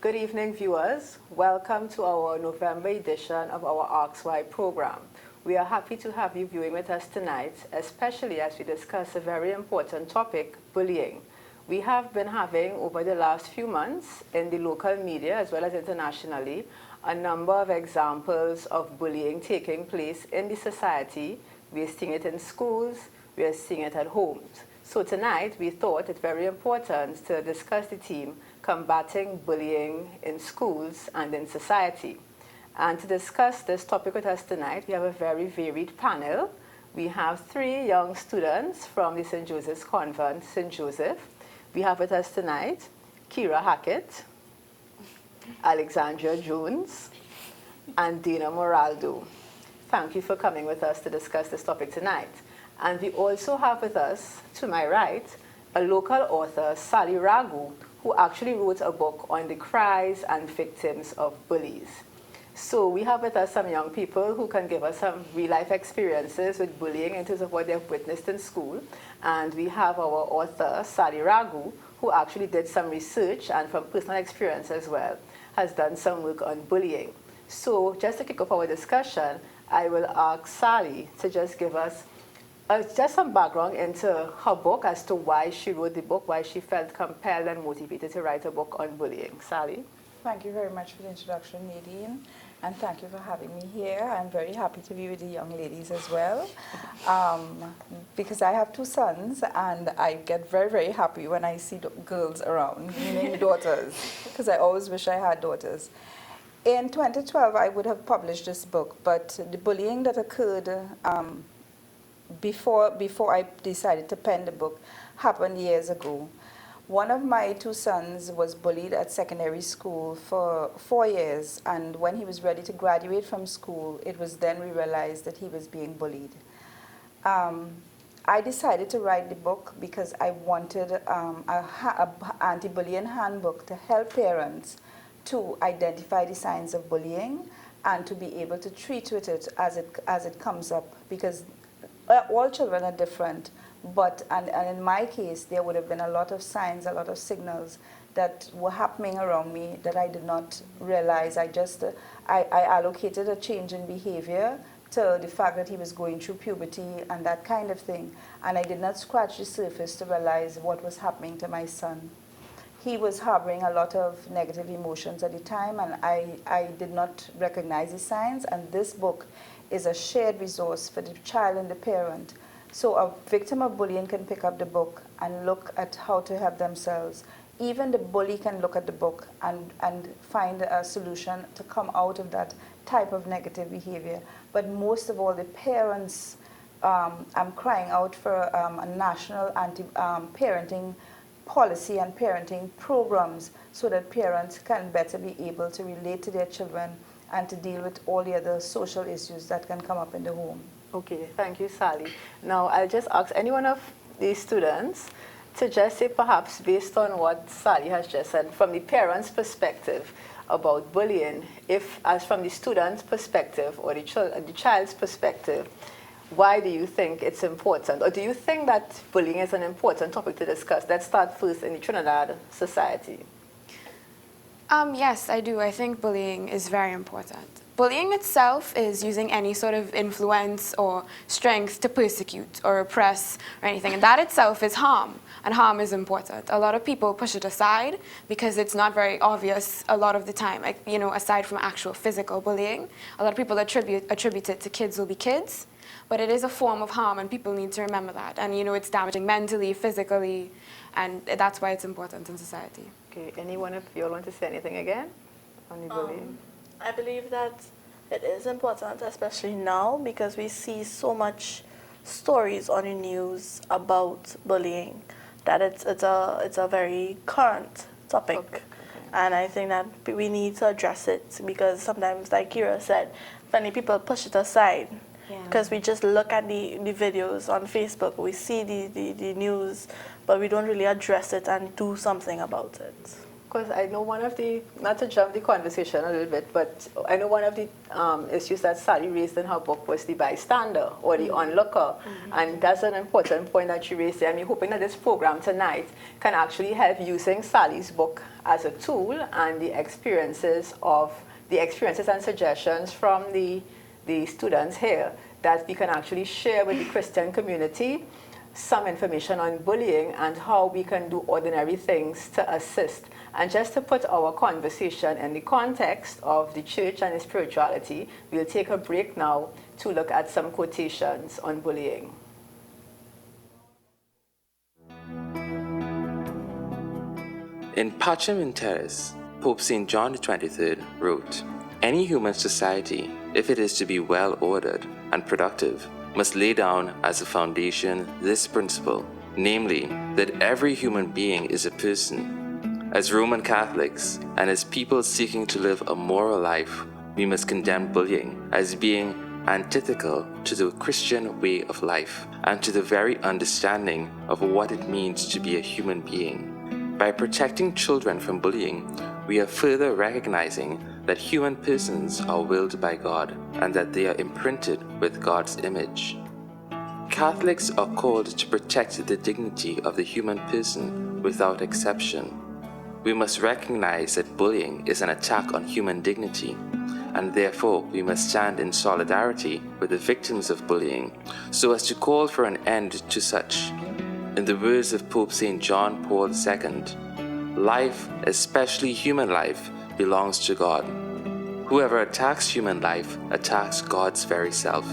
Good evening, viewers. Welcome to our November edition of our Ask Why program. We are happy to have you viewing with us tonight, especially as we discuss a very important topic, bullying. We have been having, over the last few months, in the local media as well as internationally, a number of examples of bullying taking place in the society. We are seeing it in schools, we are seeing it at homes. So tonight, we thought it very important to discuss the theme, combating bullying in schools and in society. And to discuss this topic with us tonight, we have a very varied panel. We have three young students from the St. Joseph's Convent, St. Joseph. We have with us tonight Kira Hackett, Alexandra Jones, and Dina Moraldo. Thank you for coming with us to discuss this topic tonight. And we also have with us, to my right, a local author, Sally Raghu, who actually wrote a book on the cries and victims of bullies. So we have with us some young people who can give us some real-life experiences with bullying in terms of what they've witnessed in school. And we have our author, Sally Raghu, who actually did some research and from personal experience as well, has done some work on bullying. So just to kick off our discussion, I will ask Sally to just give us just some background into her book as to why she wrote the book, why she felt compelled and motivated to write a book on bullying. Sally? Thank you very much for the introduction, Nadine, and thank you for having me here. I'm very happy to be with the young ladies as well, because I have two sons, and I get very, very happy when I see girls around, meaning daughters, because I always wish I had daughters. In 2012, I would have published this book, but the bullying that occurred before I decided to pen the book happened years ago. One of my two sons was bullied at secondary school for 4 years, and when he was ready to graduate from school, it was then we realized that he was being bullied. I decided to write the book because I wanted an anti-bullying handbook to help parents to identify the signs of bullying and to be able to treat with it as it comes up, because all children are different, but and in my case, there would have been a lot of signs, a lot of signals that were happening around me that I did not realize. I allocated a change in behavior to the fact that he was going through puberty and that kind of thing, and I did not scratch the surface to realize what was happening to my son. He was harboring a lot of negative emotions at the time, and I did not recognize the signs, and this book is a shared resource for the child and the parent. So a victim of bullying can pick up the book and look at how to help themselves. Even the bully can look at the book and find a solution to come out of that type of negative behavior. But most of all, the parents, I'm crying out for a national anti-parenting policy and parenting programs so that parents can better be able to relate to their children and to deal with all the other social issues that can come up in the home. Okay, thank you, Sally. Now, I'll just ask any one of these students to just say, perhaps based on what Sally has just said, from the parents' perspective about bullying, if as from the student's perspective or the child's perspective, why do you think it's important? Or do you think that bullying is an important topic to discuss? Let's start first in the Trinidad society. Yes, I do. I think bullying is very important. Bullying itself is using any sort of influence or strength to persecute or oppress or anything, and that itself is harm, and harm is important. A lot of people push it aside because it's not very obvious a lot of the time, like, you know, aside from actual physical bullying. A lot of people attribute it to kids will be kids, but it is a form of harm, and people need to remember that. And, you know, it's damaging mentally, physically, and that's why it's important in society. Okay, anyone of you want to say anything again on the bullying? I believe that it is important, especially now, because we see so much stories on the news about bullying, that it's a very current topic. Okay. And I think that we need to address it, because sometimes, like Kira said, many people push it aside. Because we just look at the videos on Facebook, we see the news, but we don't really address it and do something about it. because I know one of the, not to jump the conversation a little bit, but I know one of the issues that Sally raised in her book was the bystander or the onlooker. And that's an important point that she raised there. I'm hoping that this program tonight can actually help using Sally's book as a tool and the experiences and suggestions from the students here that we can actually share with the Christian community some information on bullying and how we can do ordinary things to assist. And just to put our conversation in the context of the church and its spirituality, we'll take a break now to look at some quotations on bullying. In Pacem in Terris, Pope St. John the 23rd wrote, "Any human society, if it is to be well ordered and productive, must lay down as a foundation this principle, namely, that every human being is a person. As Roman Catholics and as people seeking to live a moral life, we must condemn bullying as being antithetical to the Christian way of life and to the very understanding of what it means to be a human being. By protecting children from bullying, we are further recognizing that human persons are willed by God and that they are imprinted with God's image. Catholics are called to protect the dignity of the human person without exception. We must recognize that bullying is an attack on human dignity, and therefore we must stand in solidarity with the victims of bullying so as to call for an end to such. In the words of Pope St. John Paul II, life, especially human life, belongs to God. Whoever attacks human life attacks God's very self."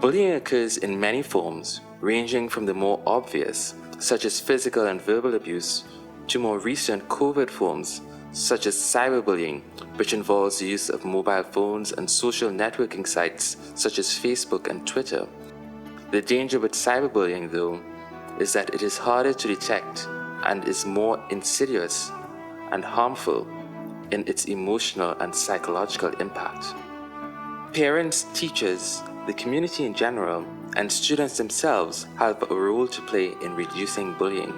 Bullying occurs in many forms, ranging from the more obvious, such as physical and verbal abuse, to more recent covert forms, such as cyberbullying, which involves the use of mobile phones and social networking sites such as Facebook and Twitter. The danger with cyberbullying, though, is that it is harder to detect and is more insidious and harmful in its emotional and psychological impact. Parents, teachers, the community in general, and students themselves have a role to play in reducing bullying.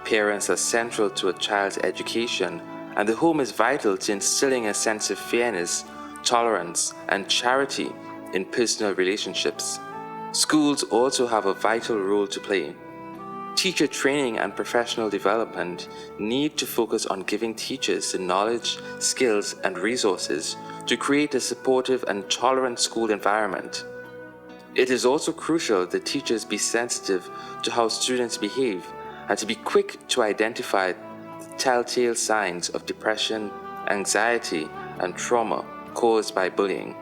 Parents are central to a child's education, and the home is vital to instilling a sense of fairness, tolerance, and charity in personal relationships. Schools also have a vital role to play. Teacher training and professional development need to focus on giving teachers the knowledge, skills, and resources to create a supportive and tolerant school environment. It is also crucial that teachers be sensitive to how students behave and to be quick to identify telltale signs of depression, anxiety, and trauma caused by bullying.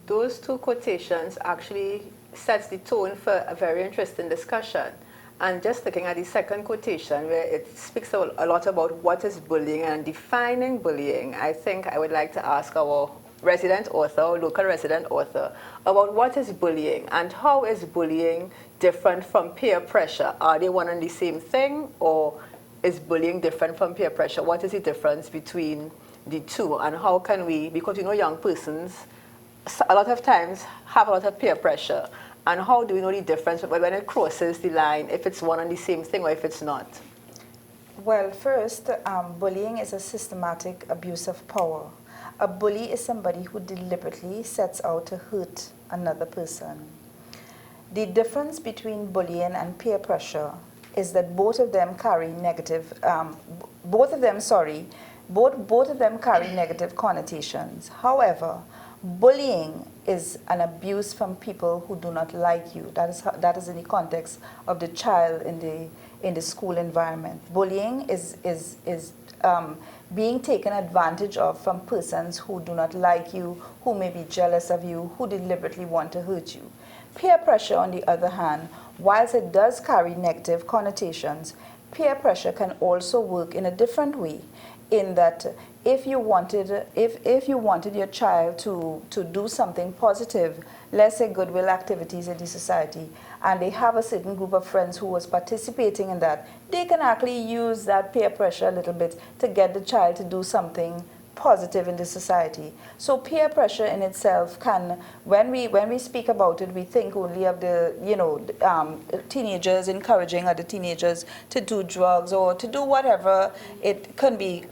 Those two quotations actually sets the tone for a very interesting discussion. And just looking at the second quotation, where it speaks a lot about what is bullying and defining bullying, I think I would like to ask our resident author, or local resident author, about what is bullying and how is bullying different from peer pressure? Are they one and the same thing, or is bullying different from peer pressure? What is the difference between the two, and how can we, because young persons a lot of times have a lot of peer pressure, and how do we know the difference when it crosses the line, if it's one and the same thing or if it's not? Well, first, bullying is a systematic abuse of power. A bully is somebody who deliberately sets out to hurt another person. The difference between bullying and peer pressure is that both of them carry negative, both of them carry negative connotations. However, bullying is an abuse from people who do not like you. That is in the context of the child in the school environment. Bullying is being taken advantage of from persons who do not like you, who may be jealous of you, who deliberately want to hurt you. Peer pressure, on the other hand, whilst it does carry negative connotations, peer pressure can also work in a different way, in that if you wanted your child to do something positive, let's say goodwill activities in the society, and they have a certain group of friends who was participating in that, they can actually use that peer pressure a little bit to get the child to do something positive in the society. So peer pressure in itself can, when we speak about it, we think only of the, teenagers encouraging other teenagers to do drugs or to do whatever it can be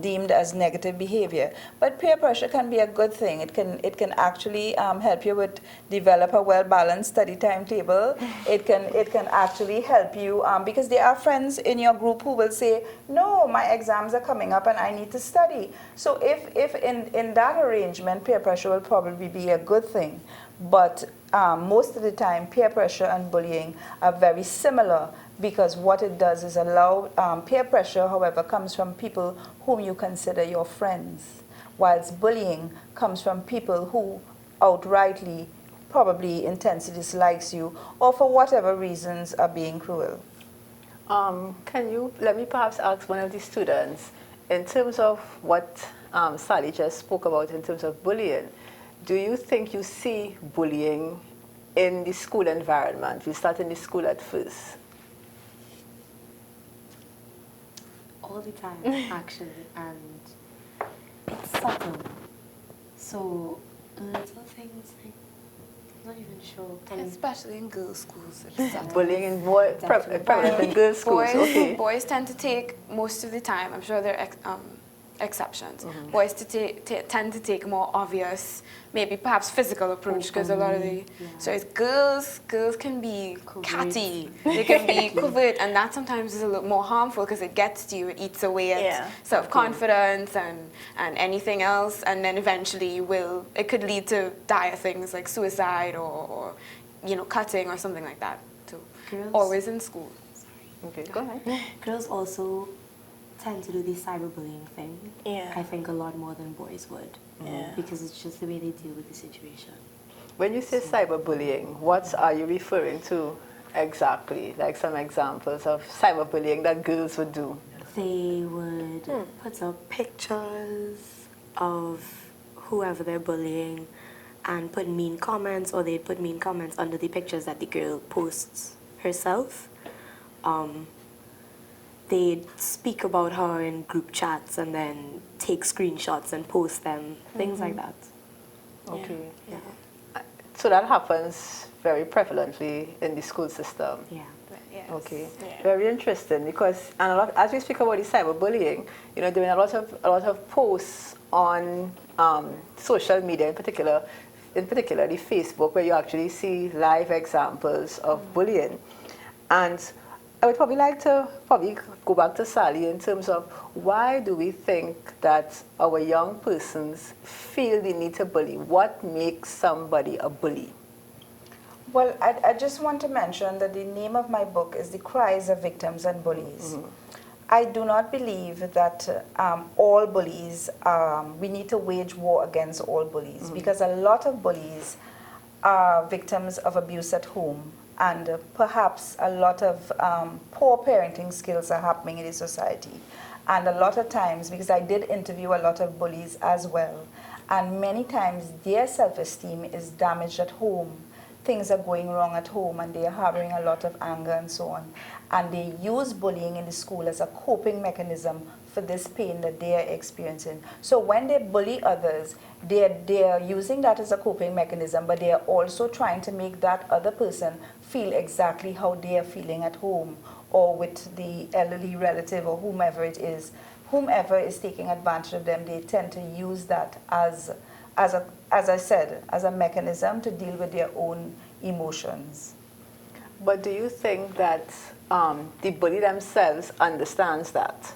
deemed as negative behavior. But peer pressure can be a good thing. It can actually help you with develop a well-balanced study timetable. It can actually help you because there are friends in your group who will say, no, my exams are coming up and I need to study. So if in that arrangement, peer pressure will probably be a good thing. But most of the time, peer pressure and bullying are very similar because what it does is allow, peer pressure, however, comes from people whom you consider your friends, whilst bullying comes from people who outrightly probably intensely dislikes you or for whatever reasons are being cruel. Let me perhaps ask one of the students, in terms of what Sally just spoke about in terms of bullying, do you think you see bullying in the school environment? We start in the school at first. All the time, actually, and it's subtle. So little things like, I'm not even sure. Especially in girls' schools. It's subtle. Bullying in more prevalent in girls' schools. Okay. Boys tend to take, most of the time, I'm sure there are exceptions, boys tend to take a more obvious, maybe perhaps physical approach, because a lot of the, so it's girls can be catty, they can be covert, and that sometimes is a little more harmful because it gets to you, it eats away at self-confidence and anything else, and then eventually it could lead to dire things like suicide or cutting or something like that. So always in school. Okay, go ahead. Girls also tend to do the cyberbullying thing. Yeah. I think a lot more than boys would. Yeah. Because it's just the way they deal with the situation. When you say cyberbullying, what are you referring to exactly? Like some examples of cyberbullying that girls would do? They would put up pictures of whoever they're bullying and put mean comments, or they'd put mean comments under the pictures that the girl posts herself. They'd speak about her in group chats and then take screenshots and post them, things like that. Okay. Yeah. So that happens very prevalently in the school system. Yeah. Yes. Okay, Yeah. very interesting, because as we speak about the cyberbullying, there are a lot of posts on social media, in particular the Facebook, where you actually see live examples of bullying. And I would probably like to go back to Sally in terms of why do we think that our young persons feel the need to bully? What makes somebody a bully? Well, I just want to mention that the name of my book is The Cries of Victims and Bullies. I do not believe that all bullies, we need to wage war against all bullies, because a lot of bullies are victims of abuse at home, and perhaps a lot of poor parenting skills are happening in the society. And a lot of times, because I did interview a lot of bullies as well, and many times their self-esteem is damaged at home. Things are going wrong at home and they are harboring a lot of anger and so on. And they use bullying in the school as a coping mechanism for this pain that they are experiencing. So when they bully others, they are using that as a coping mechanism, but they are also trying to make that other person feel exactly how they are feeling at home or with the elderly relative or whomever it is. Whomever is taking advantage of them, they tend to use that as I said, as a mechanism to deal with their own emotions. But do you think that the bully themselves understands that?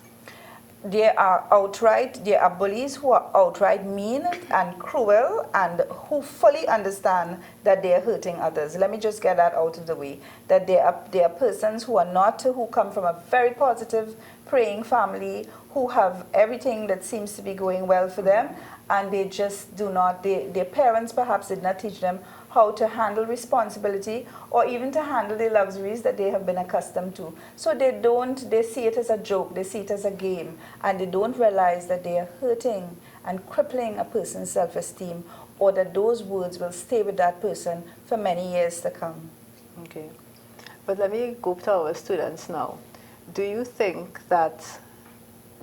There are bullies who are outright mean and cruel and who fully understand that they are hurting others. Let me just get that out of the way. That there are persons who come from a very positive, praying family, who have everything that seems to be going well for them, and they just do not, their parents perhaps did not teach them how to handle responsibility or even to handle the luxuries that they have been accustomed to. So they see it as a joke, they see it as a game, and they don't realize that they are hurting and crippling a person's self-esteem, or that those words will stay with that person for many years to come. Okay. But let me go to our students now. Do you think that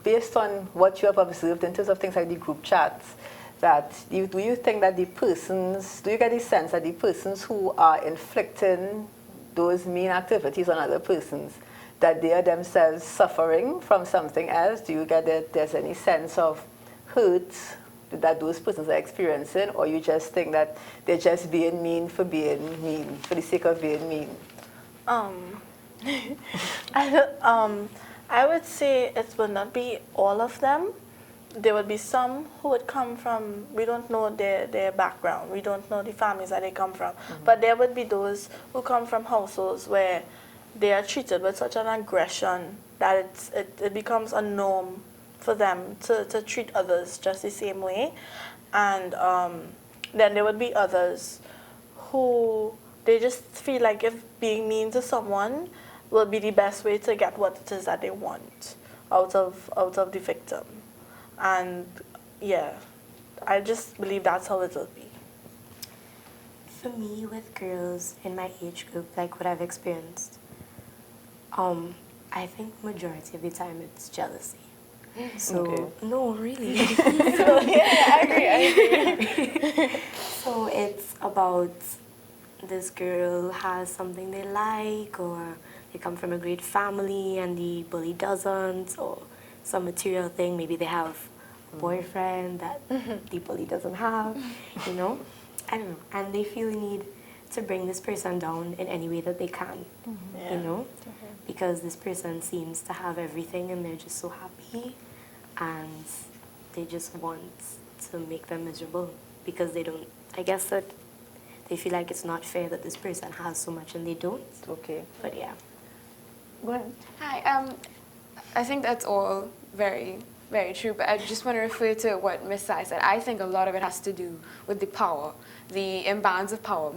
based on what you have observed in terms of things like the group chats, do you think that do you get the sense that the persons who are inflicting those mean activities on other persons, that they are themselves suffering from something else? Do you get that there's any sense of hurt that those persons are experiencing, or you just think that they're just being mean, for the sake of being mean? I would say it will not be all of them. There would be some who would come from, we don't know their background, we don't know the families that they come from, but there would be those who come from households where they are treated with such an aggression that it becomes a norm for them to treat others just the same way. And then there would be others who they just feel like if being mean to someone will be the best way to get what it is that they want out of the victim. And yeah, I just believe that's how it will be. For me, with girls in my age group, like what I've experienced, I think majority of the time it's jealousy. So Okay. no, really. So yeah, I agree. So it's about this girl has something they like, or they come from a great family and the bully doesn't, or some material thing. Maybe they have a boyfriend that the bully doesn't have, you know? I don't know. And they feel the need to bring this person down in any way that they can, you know? Because this person seems to have everything and they're just so happy, and they just want to make them miserable because they don't, I guess that they feel like it's not fair that this person has so much and they don't. Okay. But yeah. Go ahead. Hi. I think that's all very, very true, but I just want to refer to what Miss Sai said. I think a lot of it has to do with the power, the imbalance of power.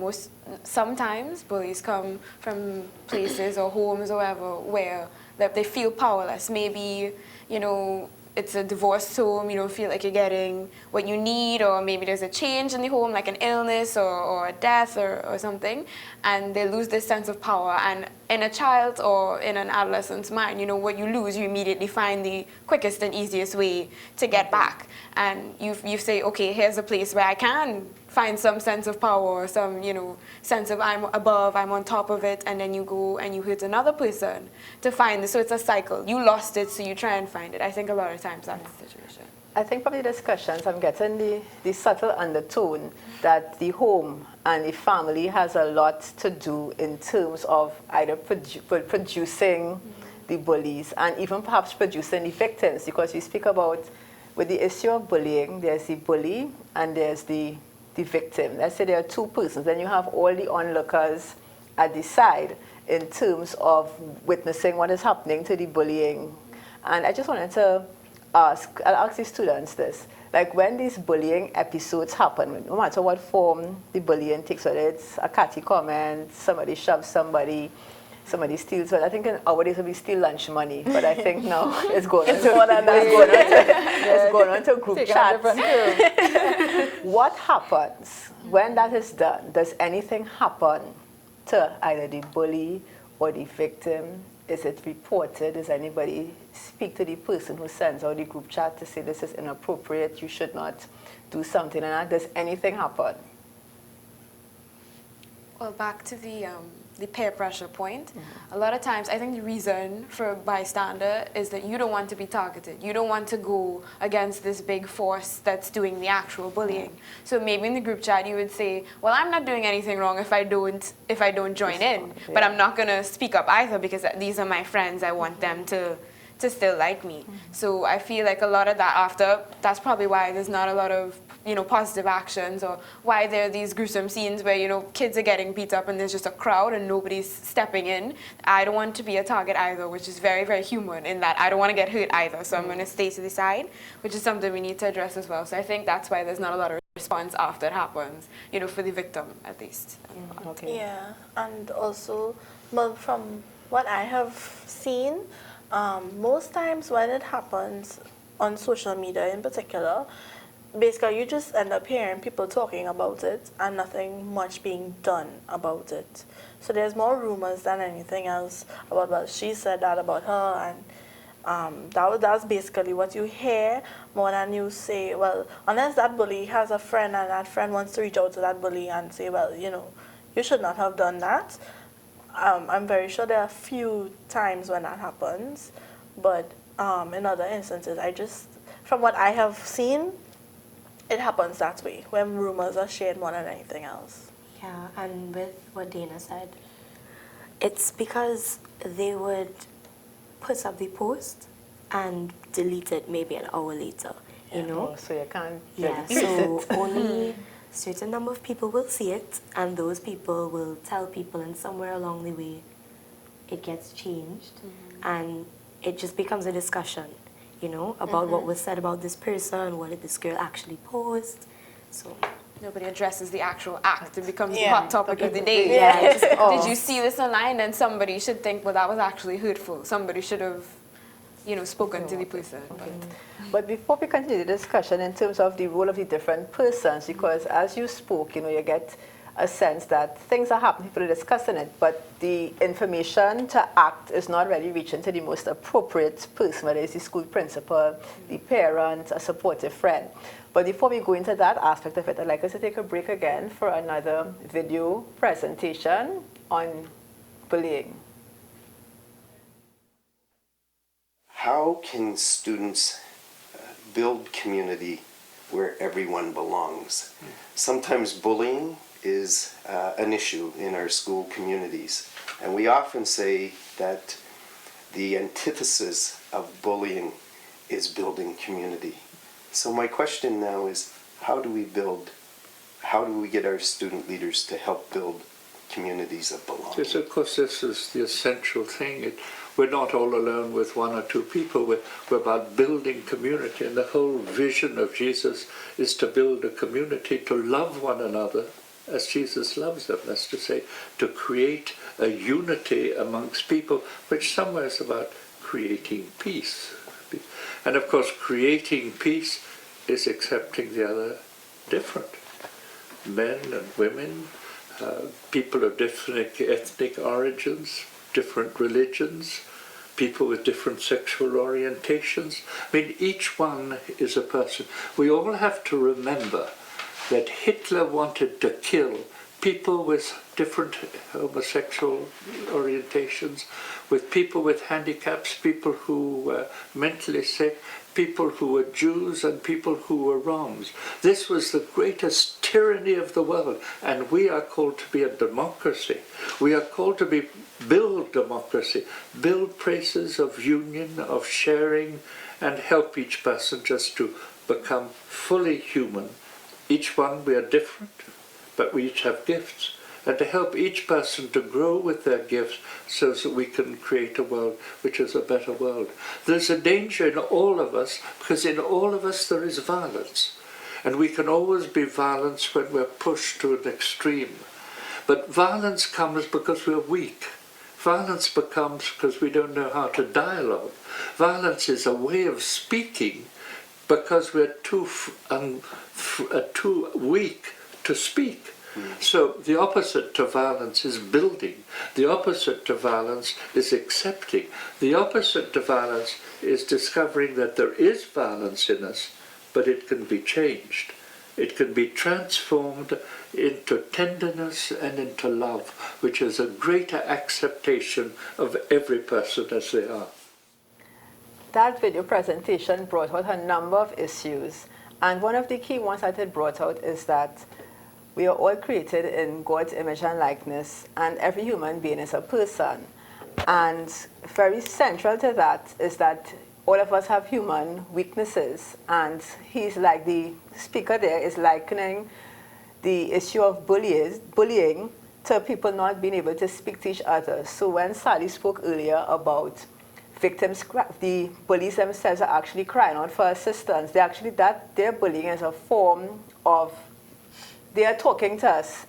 Sometimes bullies come from places or homes or wherever where that they feel powerless. Maybe, you know, it's a divorced home, you don't feel like you're getting what you need, or maybe there's a change in the home, like an illness or a death or something, and they lose this sense of power. And in a child or in an adolescent's mind, you know, what you lose, you immediately find the quickest and easiest way to get back. And you say, okay, here's a place where I can find some sense of power, or some, you know, sense of I'm above, I'm on top of it, and then you go and you hurt another person to find this. So it's a cycle. You lost it, so you try and find it. I think a lot of times that's the situation. I think from the discussions, I'm getting the subtle undertone that the home and the family has a lot to do in terms of either producing the bullies and even perhaps producing the victims, because you speak about, with the issue of bullying, there's the bully and there's the victim. Let's say there are two persons, then you have all the onlookers at the side in terms of witnessing what is happening to the bullying. And I just wanted to I'll ask the students this, like when these bullying episodes happen, no matter what form the bullying takes, whether it's a catty comment, somebody shoves somebody steals, well, I think in our days we steal lunch money, but I think now it's going on to group chats. What happens when that is done? Does anything happen to either the bully or the victim? Is it reported? Does anybody speak to the person who sends out the group chat to say this is inappropriate, you should not do something like that? Does anything happen? Well, back to the peer pressure point. A lot of times, I think the reason for bystander is that you don't want to be targeted. You don't want to go against this big force that's doing the actual bullying. So maybe in the group chat you would say, well, I'm not doing anything wrong if I don't join in, but I'm not going to speak up either because these are my friends. I want them to still like me. So I feel like a lot of that that's probably why there's not a lot of, you know, positive actions, or why there are these gruesome scenes where, you know, kids are getting beat up and there's just a crowd and nobody's stepping in. I don't want to be a target either, which is very, very human in that I don't want to get hurt either. So I'm going to stay to the side, which is something we need to address as well. So I think that's why there's not a lot of response after it happens, you know, for the victim at least. Okay. Yeah, and also, well, from what I have seen, most times when it happens on social media in particular, basically you just end up hearing people talking about it and nothing much being done about it. So there's more rumors than anything else about, well, she said that about her, That's basically what you hear more than you say. Well, unless that bully has a friend and that friend wants to reach out to that bully and say, well, you should not have done that. I'm very sure there are a few times when that happens, but in other instances, from what I have seen, it happens that way, when rumors are shared more than anything else. Yeah, and with what Dana said, it's because they would put up the post and delete it maybe an hour later, you know? Oh, so you can't Yeah, really so trace it. only certain number of people will see it, and those people will tell people, and somewhere along the way, it gets changed, and it just becomes a discussion, about what was said about this person, what did this girl actually post. So Nobody addresses the actual act. It becomes the Yeah. hot topic of the day. Yeah. Just, Oh. Did you see this online? And somebody should think, well, that was actually hurtful. Somebody should have, spoken to the person. But before we continue the discussion in terms of the role of the different persons, because as you spoke, you get a sense that things are happening, people are discussing it, but the information to act is not really reaching to the most appropriate person, whether it's the school principal, the parent, a supportive friend. But before we go into that aspect of it, I'd like us to take a break again for another video presentation on bullying. How can students build community where everyone belongs? Sometimes bullying is an issue in our school communities, and we often say that the antithesis of bullying is building community. So my question now is, how do we get our student leaders to help build communities of belonging? Yes, of course, this is the essential thing. We're not all alone with one or two people. We're about building community, and the whole vision of Jesus is to build a community, to love one another as Jesus loves them. That's to say, to create a unity amongst people, which somewhere is about creating peace. And of course, creating peace is accepting the other different. Men and women, people of different ethnic origins, different religions, people with different sexual orientations. I mean, each one is a person. We all have to remember that Hitler wanted to kill people with different homosexual orientations, with people with handicaps, people who were mentally sick, people who were Jews and people who were Roms. This was the greatest tyranny of the world, and we are called to be a democracy. We are called to build democracy, build places of union, of sharing, and help each person just to become fully human. Each one, we are different, but we each have gifts, and to help each person to grow with their gifts so that we can create a world which is a better world. There's a danger in all of us, because in all of us there is violence, and we can always be violent when we're pushed to an extreme. But violence comes because we're weak. Violence becomes because we don't know how to dialogue. Violence is a way of speaking because we're too weak to speak. So the opposite to violence is building. The opposite to violence is accepting. The opposite to violence is discovering that there is violence in us, but it can be changed. It can be transformed into tenderness and into love, which is a greater acceptation of every person as they are. That video presentation brought out a number of issues, and one of the key ones that it brought out is that we are all created in God's image and likeness, and every human being is a person. And very central to that is that all of us have human weaknesses, and the speaker there is likening the issue of bullying to people not being able to speak to each other. So when Sally spoke earlier about victims, the bullies themselves are actually crying out for assistance. Their bullying is a form of, they are talking to us,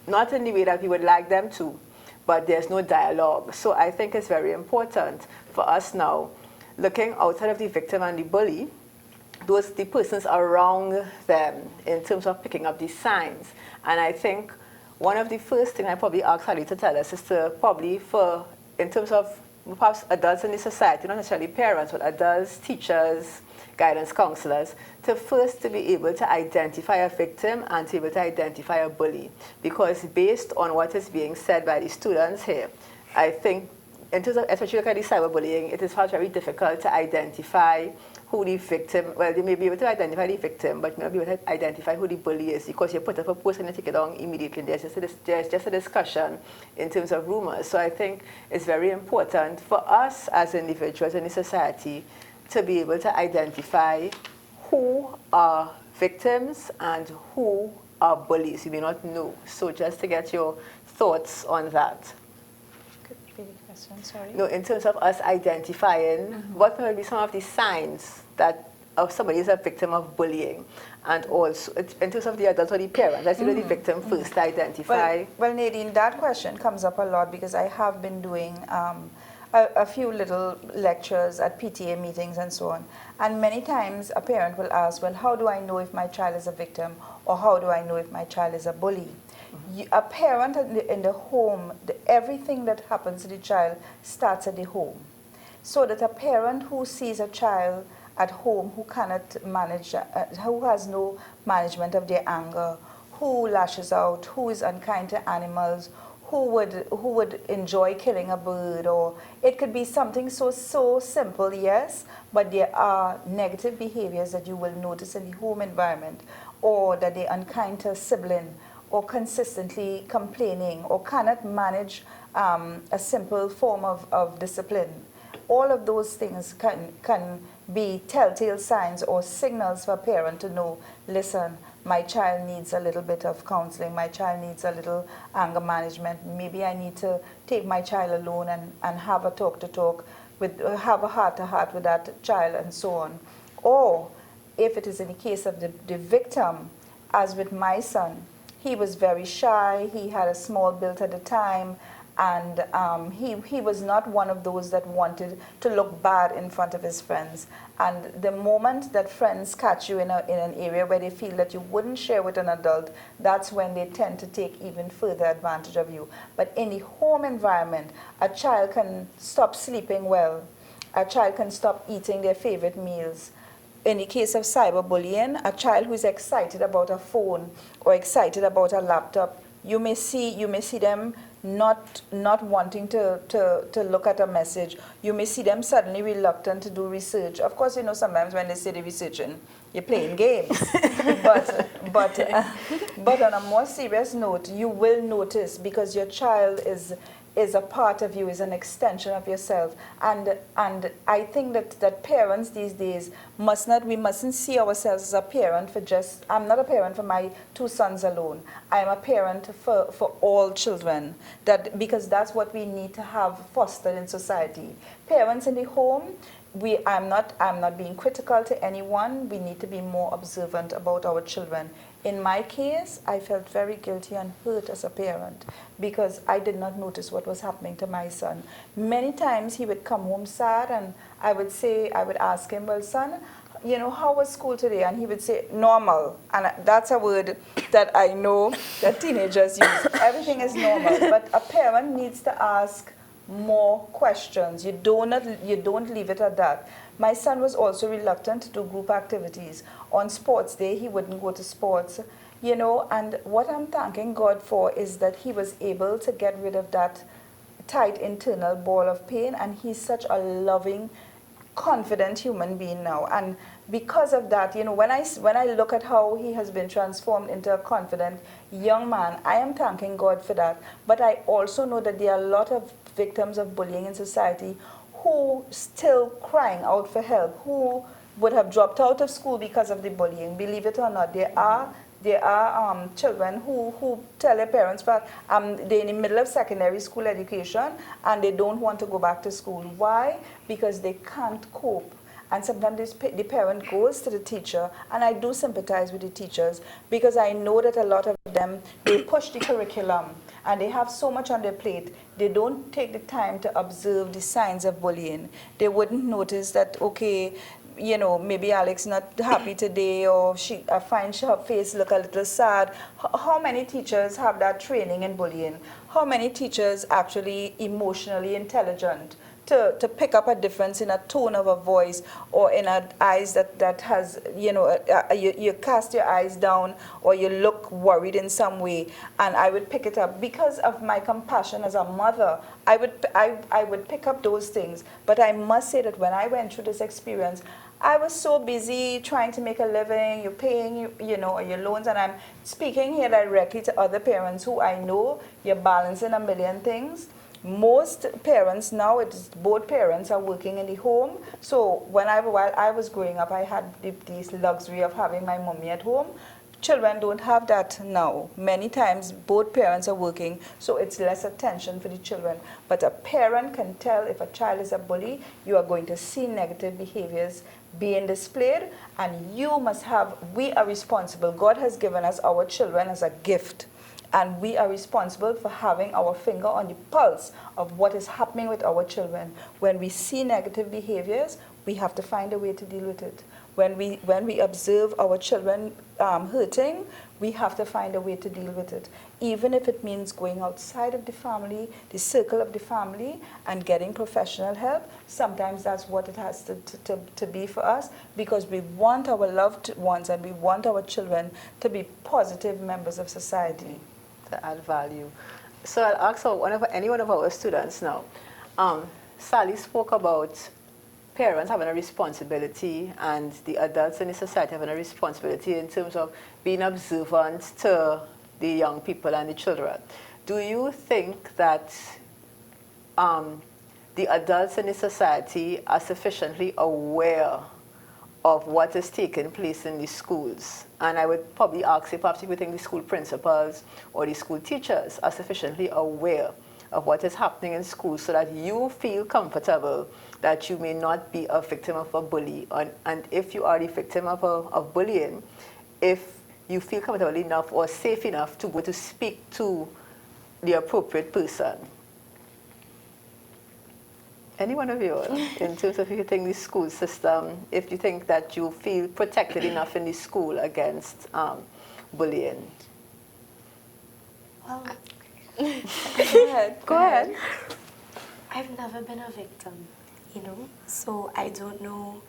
not in the way that we would like them to, but there's no dialogue. So I think it's very important for us now, looking outside of the victim and the bully, the persons around them in terms of picking up these signs. And I think one of the first things I probably ask Harry to tell us is to probably, in terms of perhaps adults in the society, not necessarily parents, but adults, teachers, guidance counselors, to first to be able to identify a victim and to be able to identify a bully. Because based on what is being said by the students here, I think, in terms of, especially look at the cyberbullying, it is perhaps very difficult to identify who the victim, well, they may be able to identify the victim, but may not be able to identify who the bully is, because you put up a post and you take it down immediately. There's just a discussion in terms of rumors. So I think it's very important for us as individuals in the society to be able to identify who are victims and who are bullies. You may not know. So just to get your thoughts on that. Sorry. No, in terms of us identifying what might be some of the signs that of somebody is a victim of bullying, and also in terms of the adults or the parents, let's do the victim first to identify. Well, Nadine, that question comes up a lot because I have been doing a few little lectures at PTA meetings and so on. And many times a parent will ask, well, how do I know if my child is a victim, or how do I know if my child is a bully? A parent in the home, everything that happens to the child starts at the home. So that a parent who sees a child at home who cannot manage, who has no management of their anger, who lashes out, who is unkind to animals, who would enjoy killing a bird, or it could be something so simple, yes, but there are negative behaviors that you will notice in the home environment, or that they're unkind to a sibling, or consistently complaining, or cannot manage a simple form of discipline. All of those things can be telltale signs or signals for a parent to know, listen, my child needs a little bit of counseling, my child needs a little anger management, maybe I need to take my child alone and have a talk-to-talk, have a heart-to-heart with that child, and so on. Or if it is in the case of the victim, as with my son, he was very shy, he had a small build at the time, and he was not one of those that wanted to look bad in front of his friends. And the moment that friends catch you in an area where they feel that you wouldn't share with an adult, that's when they tend to take even further advantage of you. But in the home environment, a child can stop sleeping well, a child can stop eating their favorite meals. In the case of cyberbullying, a child who is excited about a phone or excited about a laptop, you may see them not wanting to look at a message. You may see them suddenly reluctant to do research. Of course, you know, sometimes when they say they're researching, you're playing games. but on a more serious note, you will notice, because your child is a part of you, is an extension of yourself. And I think that parents these days we mustn't see ourselves as a parent for just, I'm not a parent for my 2 sons alone. I'm a parent for all children, because that's what we need to have fostered in society. Parents in the home, I'm not being critical to anyone. We need to be more observant about our children. In my case, I felt very guilty and hurt as a parent because I did not notice what was happening to my son. Many times he would come home sad, and I would ask him, well, son, you know, how was school today? And he would say, normal. And that's a word that I know that teenagers use. Everything is normal. But a parent needs to ask more questions. You don't leave it at that. My son was also reluctant to do group activities. On sports day, he wouldn't go to sports, you know, and what I'm thanking God for is that he was able to get rid of that tight internal ball of pain, and he's such a loving, confident human being now. And because of that, you know, when I look at how he has been transformed into a confident young man, I am thanking God for that. But I also know that there are a lot of victims of bullying in society who still crying out for help, who would have dropped out of school because of the bullying. Believe it or not, there are children who tell their parents that they're in the middle of secondary school education and they don't want to go back to school. Why? Because they can't cope. And sometimes the parent goes to the teacher, and I do sympathize with the teachers because I know that a lot of them, they push the curriculum and they have so much on their plate, they don't take the time to observe the signs of bullying. They wouldn't notice that, okay, you know, maybe Alex not happy today, or I find her face look a little sad. How many teachers have that training in bullying? How many teachers actually emotionally intelligent to pick up a difference in a tone of a voice or in an eyes that has, you cast your eyes down or you look worried in some way, and I would pick it up because of my compassion as a mother. I would pick up those things. But I must say that when I went through this experience, I was so busy trying to make a living, you're paying, your loans, and I'm speaking here directly to other parents who I know you're balancing a million things. Most parents now, both parents are working in the home. So while I was growing up, I had this luxury of having my mommy at home. Children don't have that now. Many times both parents are working, so it's less attention for the children. But a parent can tell if a child is a bully, you are going to see negative behaviors being displayed, and we are responsible. God has given us our children as a gift. And we are responsible for having our finger on the pulse of what is happening with our children. When we see negative behaviors, we have to find a way to deal with it. When we observe our children hurting, we have to find a way to deal with it. Even if it means going outside of the family, the circle of the family, and getting professional help, sometimes that's what it has to be for us, because we want our loved ones and we want our children to be positive members of society. To add value. So I'll ask any one of our students now. Sally spoke about parents having a responsibility and the adults in the society having a responsibility in terms of being observant to the young people and the children. Do you think that the adults in the society are sufficiently aware of what is taking place in the schools? And I would probably ask you, perhaps if you think the school principals or the school teachers are sufficiently aware of what is happening in schools so that you feel comfortable that you may not be a victim of a bully. And if you are the victim of bullying, if you feel comfortable enough or safe enough to go to speak to the appropriate person. Any one of you, in terms of if you think the school system, if you think that you feel protected enough in the school against bullying. Well, Go ahead. I've never been a victim, so I don't know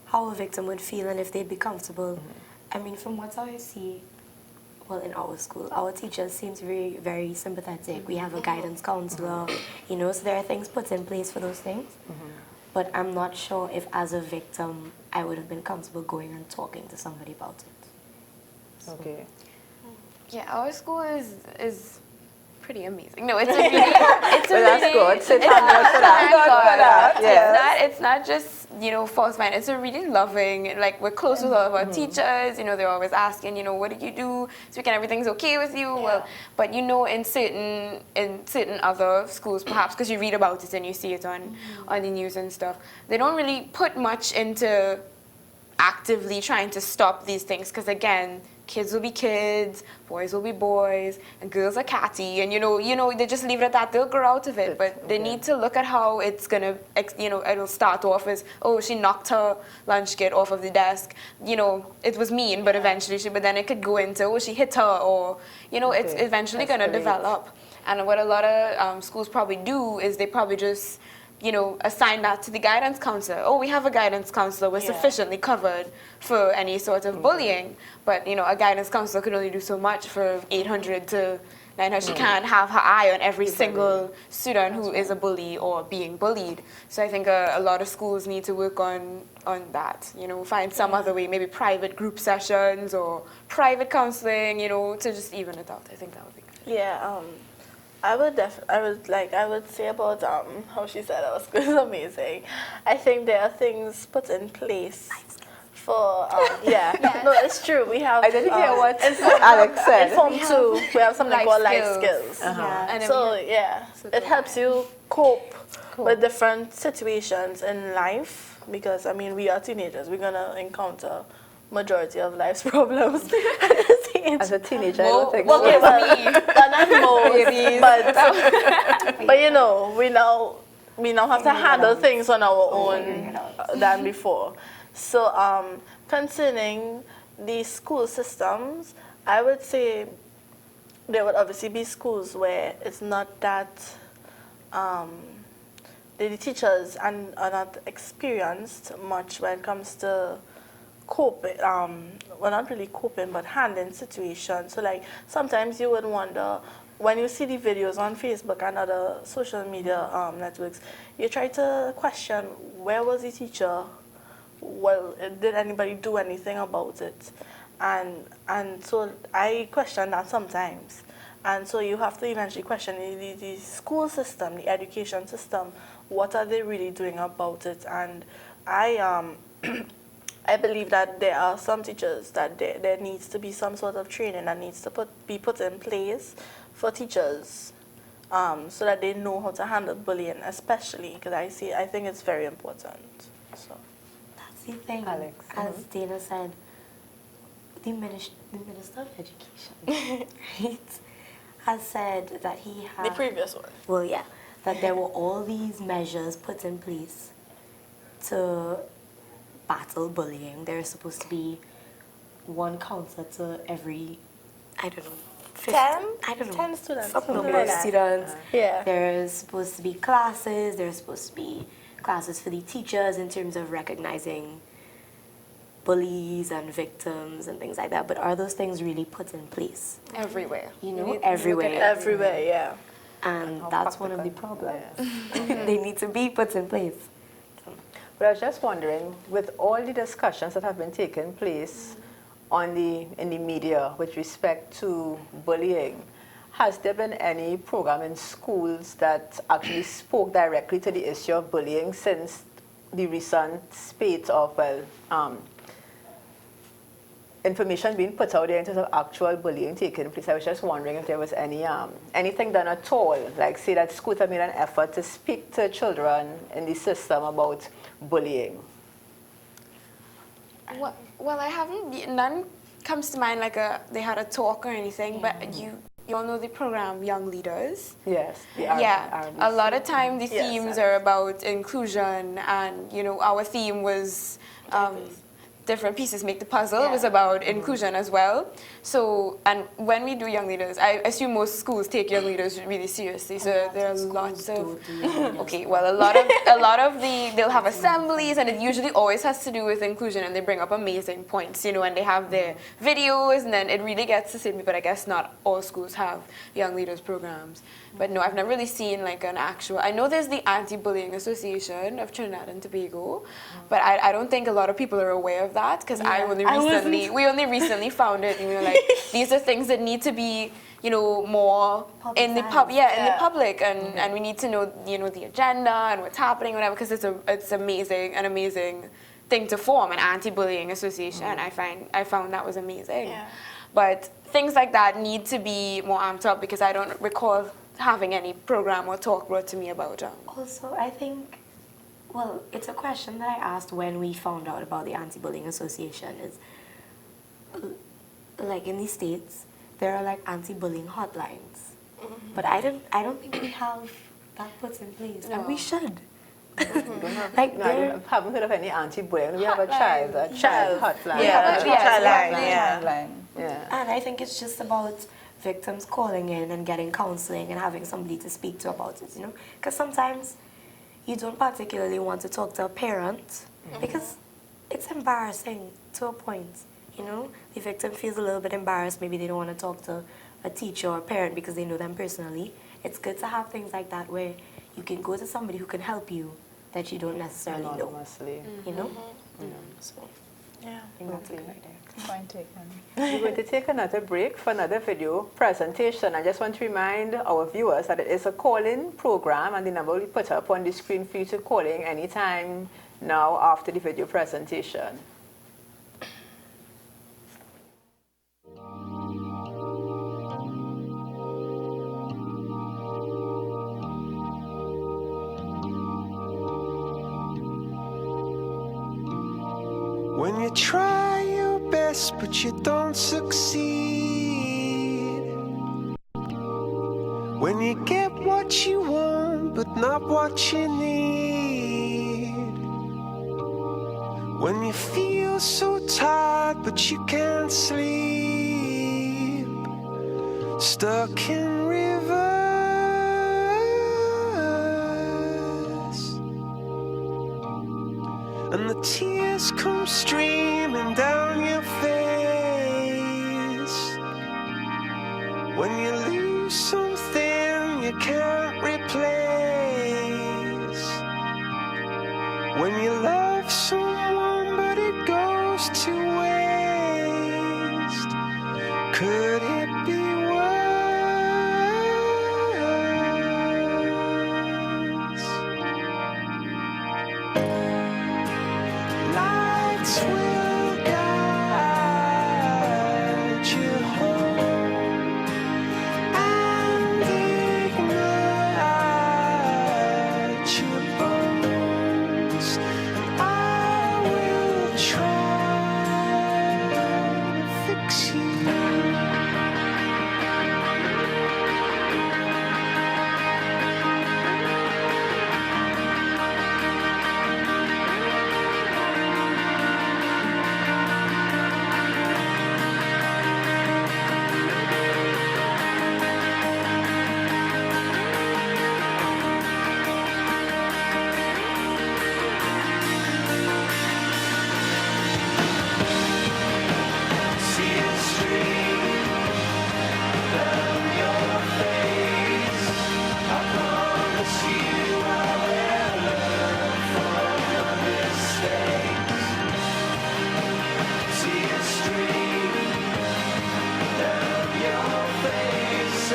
how a victim would feel and if they'd be comfortable. I mean, from what I see, well, in our school, our teachers seem very, very sympathetic. We have a guidance counselor, so there are things put in place for those things. But I'm not sure if, as a victim, I would have been comfortable going and talking to somebody about it. So. Okay. Yeah, our school is pretty amazing. No, it's a really, it's a Well, that's really, good. Sit it's down not- for that. thank God. Yes. It's not just, false mind. It's a really loving, like, we're close with all of our teachers, they're always asking, what did you do? Speaking everything's okay with you. Yeah. Well, but in certain other schools, perhaps because you read about it and you see it on the news and stuff, they don't really put much into actively trying to stop these things, because again, kids will be kids, boys will be boys, and girls are catty, and they just leave it at that. They'll grow out of it, but they need to look at how it's gonna, it'll start off as, oh, she knocked her lunch kit off of the desk. It was mean, but eventually but then it could go into, oh, she hit her, or it's eventually gonna develop. And what a lot of schools probably do is they probably just assign that to the guidance counselor. Oh, we have a guidance counselor. We're sufficiently covered for any sort of bullying. But, a guidance counselor can only do so much for 800 to 900. She can't have her eye on every single student who is a bully or being bullied. So I think a lot of schools need to work on that. Find some other way, maybe private group sessions or private counseling, to just even it out. I think that would be good. Yeah, I would say about how she said our school is amazing. I think there are things put in place for no, it's true. We have I didn't hear what Alex said. in Form 2 we have something life called life skills. skills. And then So we it helps you cope with different situations in life, because we are teenagers. We're gonna encounter majority of life's problems at this age. As a teenager, I don't think Okay, so. well, not most, but we now have to handle things on our own than before. So concerning the school systems, I would say there would obviously be schools where it's not that the teachers are not experienced much when it comes to coping, well, not really coping, but handling situations. So like sometimes you would wonder, when you see the videos on Facebook and other social media networks, you try to question, where was the teacher? Well, did anybody do anything about it? And so I question that sometimes. And so you have to eventually question the school system, the education system, what are they really doing about it? And I I believe that there are some teachers that there needs to be some sort of training that needs to be put in place for teachers, so that they know how to handle bullying, especially because I think it's very important. So That's the thing. Alex. As Dana said, the Minister of Education, right, has said that he had... the previous one. Well, yeah, that there were all these measures put in place to battle bullying. There's supposed to be one counselor to every, I don't know, 10? I don't know. 10 students. Some something number like of that. students. Yeah. There's supposed to be classes. There's supposed to be classes for the teachers in terms of recognizing bullies and victims and things like that. But are those things really put in place? Everywhere. You know, need to look at everywhere. Everywhere, yeah. And that's one of the problems. Yes. They need to be put in place. But I was just wondering, with all the discussions that have been taking place in the media with respect to bullying, has there been any program in schools that actually spoke directly to the issue of bullying since the recent spate of information being put out there in terms of actual bullying taking place? I was just wondering if there was anything done at all, like say that schools have made an effort to speak to children in the system about bullying. Well, I haven't. None comes to mind like they had a talk or anything. But you all know the program Young Leaders. Yes. Yeah, a lot of time the Yes, themes are about inclusion, and our theme was different pieces make the puzzle. It was about inclusion as well. So, and when we do Young Leaders, I assume most schools take Young Leaders really seriously. So there are lots of okay, well, a lot of they'll have assemblies, and it usually always has to do with inclusion, and they bring up amazing points, and they have their videos, and then it really gets to see me. But I guess not all schools have Young Leaders programs. But no, I've never really seen like an actual. I know there's the Anti-Bullying Association of Trinidad and Tobago, but I don't think a lot of people are aware of that, because we only recently found it, and we were like, these are things that need to be more in the public, and we need to know the agenda and what's happening, whatever, because it's an amazing thing to form an anti-bullying association. I found that was amazing. Yeah. But things like that need to be more amped up, because I don't recall having any program or talk brought to me about them. Also, I think, well, it's a question that I asked when we found out about the Anti-Bullying Association is, like in the States, there are like anti-bullying hotlines. But I don't think we have that put in place, and we should. Like I haven't heard of any anti-bullying. We have a child hotline. Hotline. Yeah. And I think it's just about victims calling in and getting counseling and having somebody to speak to about it, Because sometimes you don't particularly want to talk to a parent because it's embarrassing to a point, The victim feels a little bit embarrassed. Maybe they don't want to talk to a teacher or a parent because they know them personally. It's good to have things like that where you can go to somebody who can help you that you don't necessarily know, Anonymously. So, Yeah. I think that's a good idea. Point taken. We're going to take another break for another video presentation. I just want to remind our viewers that it is a call-in program, and the number will be put up on the screen for you to call in anytime now after the video presentation. When you try your best but you don't succeed, when you get what you want but not what you need, when you feel so tired but you can't sleep, stuck in reverse, When you lose something you can't replace. When you love someone but it goes to waste. Could it be worse? Lights will guide you home and ignite your bones, and I will try to fix you. See a stream down your face. I promise you I will learn from your mistakes. See a stream down your face.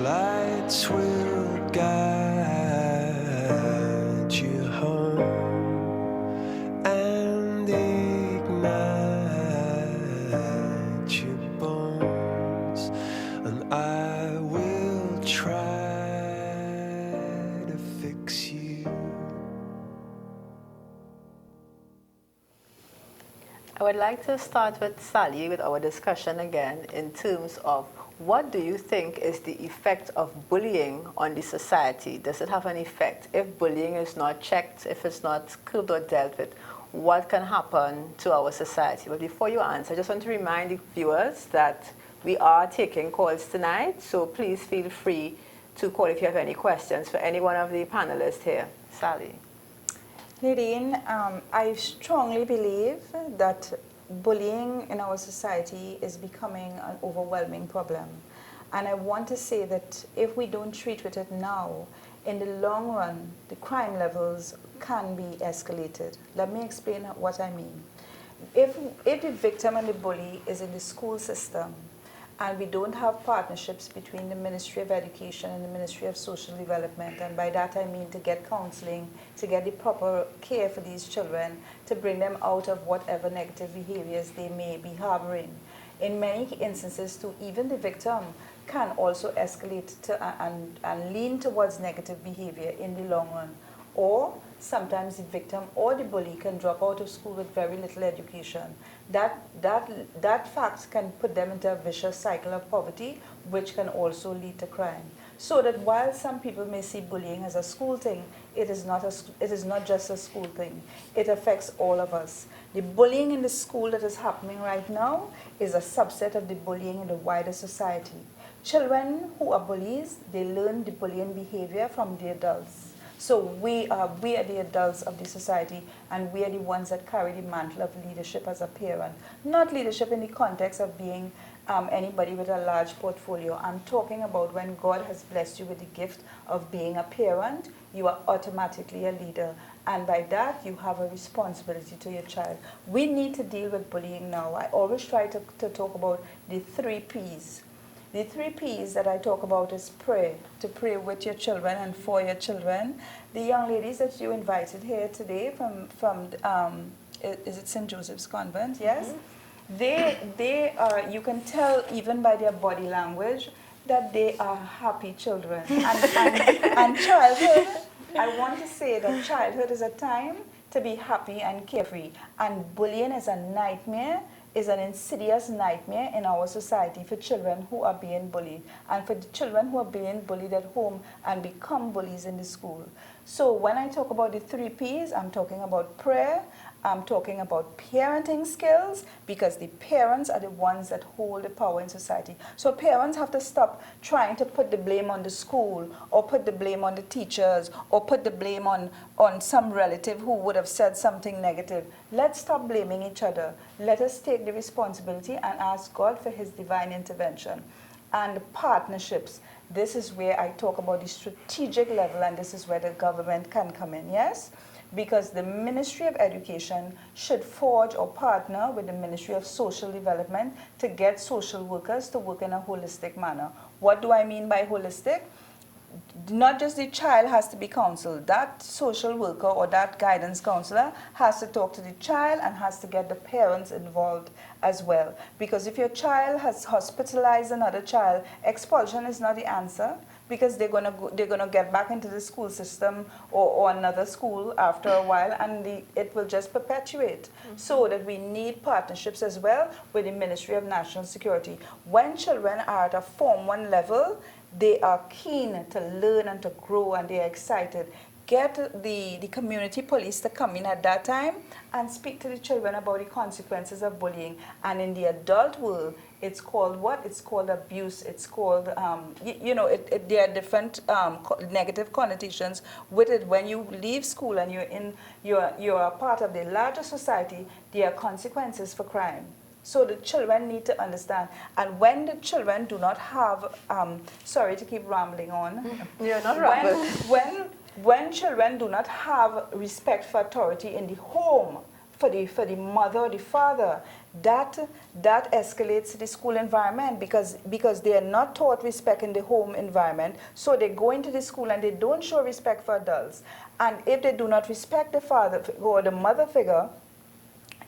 Lights will guide you home and ignite your bones, and I will try to fix you. I would like to start with Sally with our discussion again in terms of what do you think is the effect of bullying on the society? Does it have an effect? If bullying is not checked, if it's not curbed or dealt with, what can happen to our society? But before you answer, I just want to remind the viewers that we are taking calls tonight, so please feel free to call if you have any questions for any one of the panelists here. Sally. Nadine, I strongly believe that bullying in our society is becoming an overwhelming problem. And I want to say that if we don't treat with it now, in the long run, the crime levels can be escalated. Let me explain what I mean. If the victim and the bully is in the school system, and we don't have partnerships between the Ministry of Education and the Ministry of Social Development, and by that I mean to get counseling, to get the proper care for these children, to bring them out of whatever negative behaviors they may be harboring. In many instances, too, even the victim can also escalate to, and lean towards negative behavior in the long run. Or sometimes the victim or the bully can drop out of school with very little education. That fact can put them into a vicious cycle of poverty, which can also lead to crime. So that while some people may see bullying as a school thing, it is not just a school thing. It affects all of us. The bullying in the school that is happening right now is a subset of the bullying in the wider society. Children who are bullies, they learn the bullying behavior from the adults. So we are the adults of the society, and we are the ones that carry the mantle of leadership as a parent. Not leadership in the context of being anybody with a large portfolio. I'm talking about when God has blessed you with the gift of being a parent, you are automatically a leader. And by that, you have a responsibility to your child. We need to deal with bullying now. I always try to talk about the 3 Ps. The 3 Ps that I talk about is pray, to pray with your children and for your children. The young ladies that you invited here today from is it St. Joseph's Convent, yes? Mm-hmm. They are, you can tell even by their body language that they are happy children. And childhood, I want to say that childhood is a time to be happy and carefree. And bullying is a nightmare, is an insidious nightmare in our society for children who are being bullied, and for the children who are being bullied at home and become bullies in the school. So when I talk about the 3 P's, I'm talking about prayer, I'm talking about parenting skills, because the parents are the ones that hold the power in society. So parents have to stop trying to put the blame on the school, or put the blame on the teachers, or put the blame on some relative who would have said something negative. Let's stop blaming each other. Let us take the responsibility and ask God for his divine intervention. And partnerships. This is where I talk about the strategic level, and this is where the government can come in, yes? Because the Ministry of Education should forge or partner with the Ministry of Social Development to get social workers to work in a holistic manner. What do I mean by holistic? Not just the child has to be counseled. That social worker or that guidance counselor has to talk to the child and has to get the parents involved as well. Because if your child has hospitalized another child, expulsion is not the answer, because they're gonna get back into the school system or another school after a while, and it will just perpetuate. So that we need partnerships as well with the Ministry of National Security. When children are at a Form 1 level, they are keen to learn and to grow, and they are excited. Get the community police to come in at that time and speak to the children about the consequences of bullying. And in the adult world, it's called what? It's called abuse. It's called, there are different negative connotations with it. When you leave school and you're a part of the larger society, there are consequences for crime. So the children need to understand. And when the children do not have, sorry to keep rambling on. You're not rambling. When children do not have respect for authority in the home, for the mother or the father, that escalates to the school environment, because they are not taught respect in the home environment. So they go into the school and they don't show respect for adults. And if they do not respect the father or the mother figure,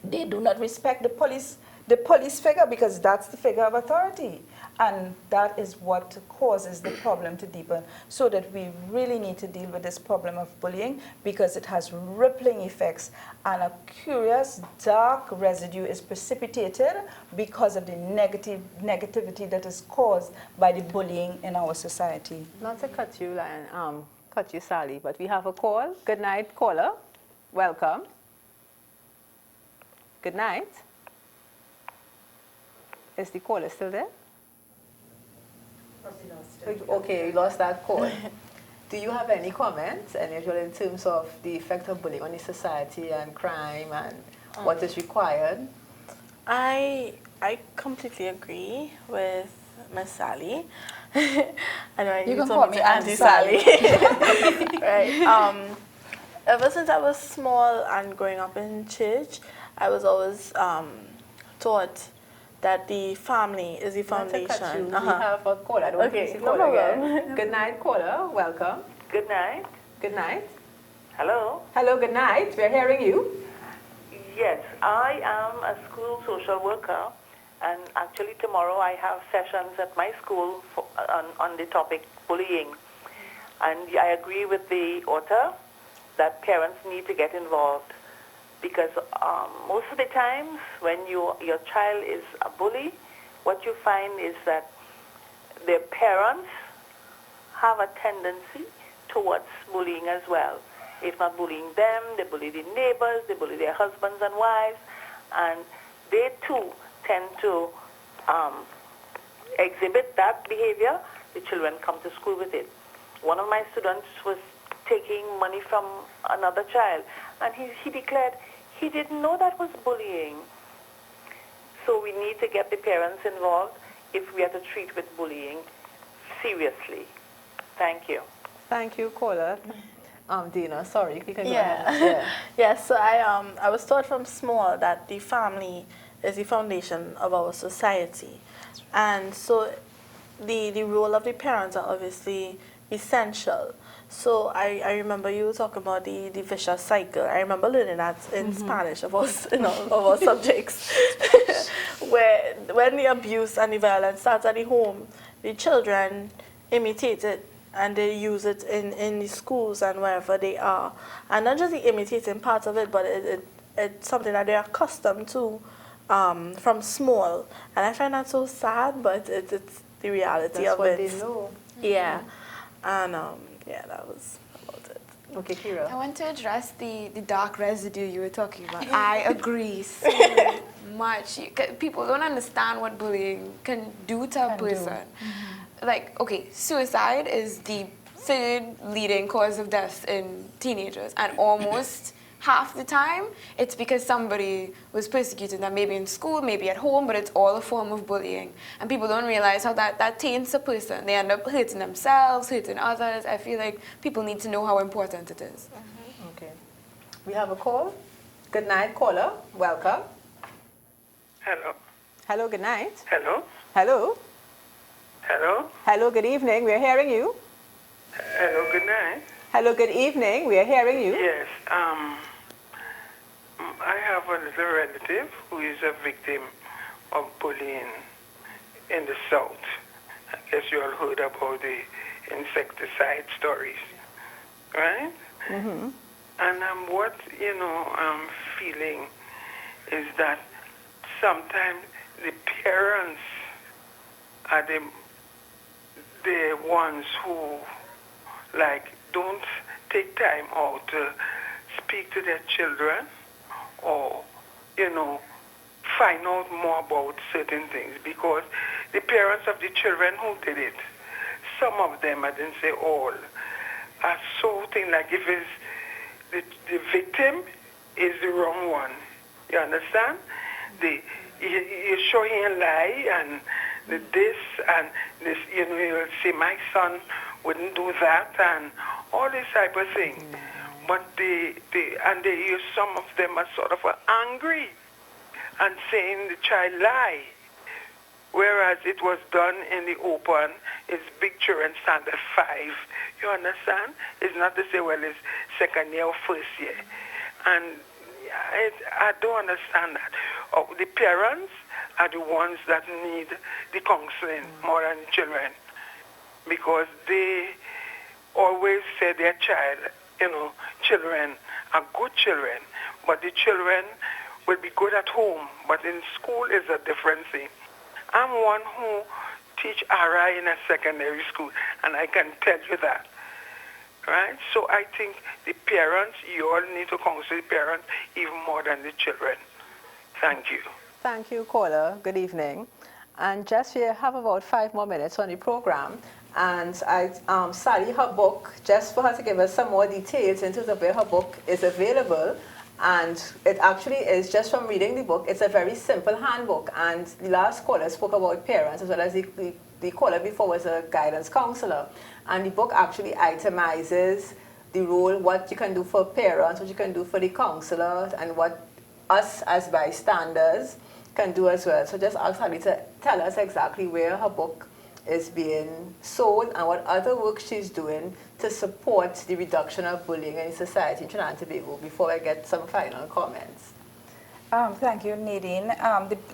they do not respect the police figure, because that's the figure of authority. And that is what causes the problem to deepen. So that we really need to deal with this problem of bullying, because it has rippling effects, and a curious dark residue is precipitated because of the negativity that is caused by the bullying in our society. Not to cut you, Sally, but we have a call. Good night, caller. Welcome. Good night. Is the caller still there? Okay, we lost that call. Do you have any comments, in terms of the effect of bullying on the society and crime and what is required? I completely agree with Miss Sally. I know you can call me Auntie Sally. Right. Ever since I was small and growing up in church, I was always taught that the family is the foundation. We have a caller. I don't want to see caller again. Good night, caller. Welcome. Good night. Good night. Hello. Hello, good night. We're hearing you. Yes, I am a school social worker, and actually tomorrow I have sessions at my school on the topic bullying. And I agree with the author that parents need to get involved, because most of the times when your child is a bully, what you find is that their parents have a tendency towards bullying as well. If not bullying them, they bully the neighbors, they bully their husbands and wives, and they too tend to exhibit that behavior. The children come to school with it. One of my students was taking money from another child, and he declared he didn't know that was bullying. So we need to get the parents involved if we are to treat with bullying seriously. Thank you. Thank you, caller. Dina, sorry, you can go Yeah. ahead. Yeah. Yes, so I was taught from small that the family is the foundation of our society. And so the role of the parents are obviously essential. So I remember you talking about the vicious cycle. I remember learning that in Spanish of our subjects, where when the abuse and the violence starts at the home, the children imitate it and they use it in the schools and wherever they are. And not just the imitating part of it, but it's something that they're accustomed to from small. And I find that so sad, but it's the reality That's of what it. they know. Yeah. And yeah, that was about it. Okay, I Kira. want to address the dark residue you were talking about. I agree so much. People don't understand what bullying can do to a Can do. person. Like, okay, suicide is the third leading cause of death in teenagers, and almost half the time it's because somebody was persecuting them, maybe in school, maybe at home, but it's all a form of bullying. And people don't realize how that taints a person. They end up hurting themselves, hurting others. I feel like people need to know how important it is. Okay. We have a call. Good night, caller. Welcome. Hello. Hello, good night. Hello. Hello. Hello. Hello, good evening. We are hearing you. Hello. Good night. Hello, good evening. We are hearing you. Yes. I have a little relative who is a victim of bullying in the South. I guess you all heard about the insecticide stories, right? Mm-hmm. And what I'm feeling is that sometimes the parents are the ones who don't take time out to speak to their children or find out more about certain things, because the parents of the children who did it, some of them, I didn't say all, are so thing like if it's the victim is the wrong one. You understand? You show him a lie and this and this, you'll say my son wouldn't do that and all this type of thing. But they use, some of them are sort of angry and saying the child lie. Whereas it was done in the open, it's big children standard 5. You understand? It's not to say, well, it's second year or first year. And I don't understand that. The parents are the ones that need the counseling more than the children, because they always say their child, children are good children, but the children will be good at home, but in school is a different thing. I'm one who teach RI in a secondary school, and I can tell you that. Right? So I think the parents, you all need to counsel the parents even more than the children. Thank you. Thank you, caller. Good evening. And just we have about 5 more minutes on the program. And Sally, her book, just for her to give us some more details in terms of where her book is available. And it actually is, just from reading the book, it's a very simple handbook. And the last caller spoke about parents, as well as the caller before was a guidance counselor. And the book actually itemizes the role, what you can do for parents, what you can do for the counselor, and what us as bystanders can do as well. So just ask Sally to tell us exactly where her book is being sold and what other work she's doing to support the reduction of bullying in society in Trinidad and Tobago before I get some final comments. Thank you, Nadine.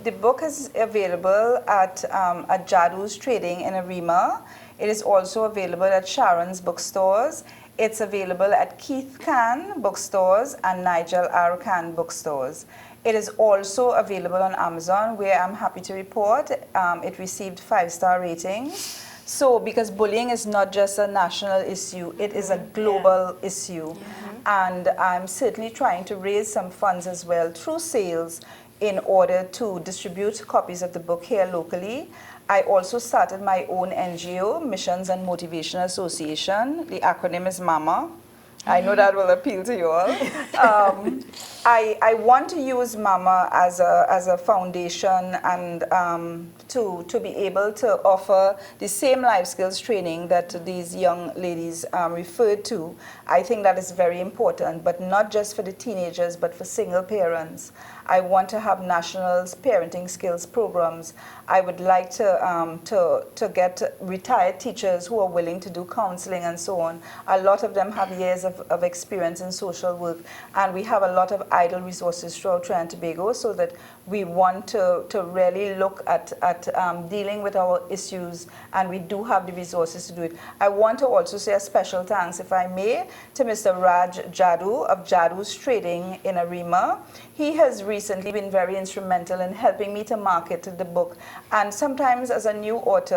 The book is available at Jadu's Trading in Arima. It is also available at Sharon's bookstores. It's available at Keith Can bookstores and Nigel R. Can bookstores. It is also available on Amazon, where I'm happy to report it received 5-star ratings. So, because bullying is not just a national issue, it is a global issue. And I'm certainly trying to raise some funds as well through sales in order to distribute copies of the book here locally. I also started my own NGO, Missions and Motivation Association. The acronym is MAMA. I know that will appeal to you all. I want to use MAMA as a foundation and to be able to offer the same life skills training that these young ladies referred to. I think that is very important, but not just for the teenagers, but for single parents. I want to have national parenting skills programs. I would like to get retired teachers who are willing to do counseling and so on. A lot of them have years of experience in social work, and we have a lot of idle resources throughout Trinidad and Tobago, so that we want to really look at dealing with our issues, and we do have the resources to do it. I want to also say a special thanks, if I may, to Mr. Raj Jadu of Jadu's Trading in Arima. He has recently been very instrumental in helping me to market the book. And sometimes as a new author,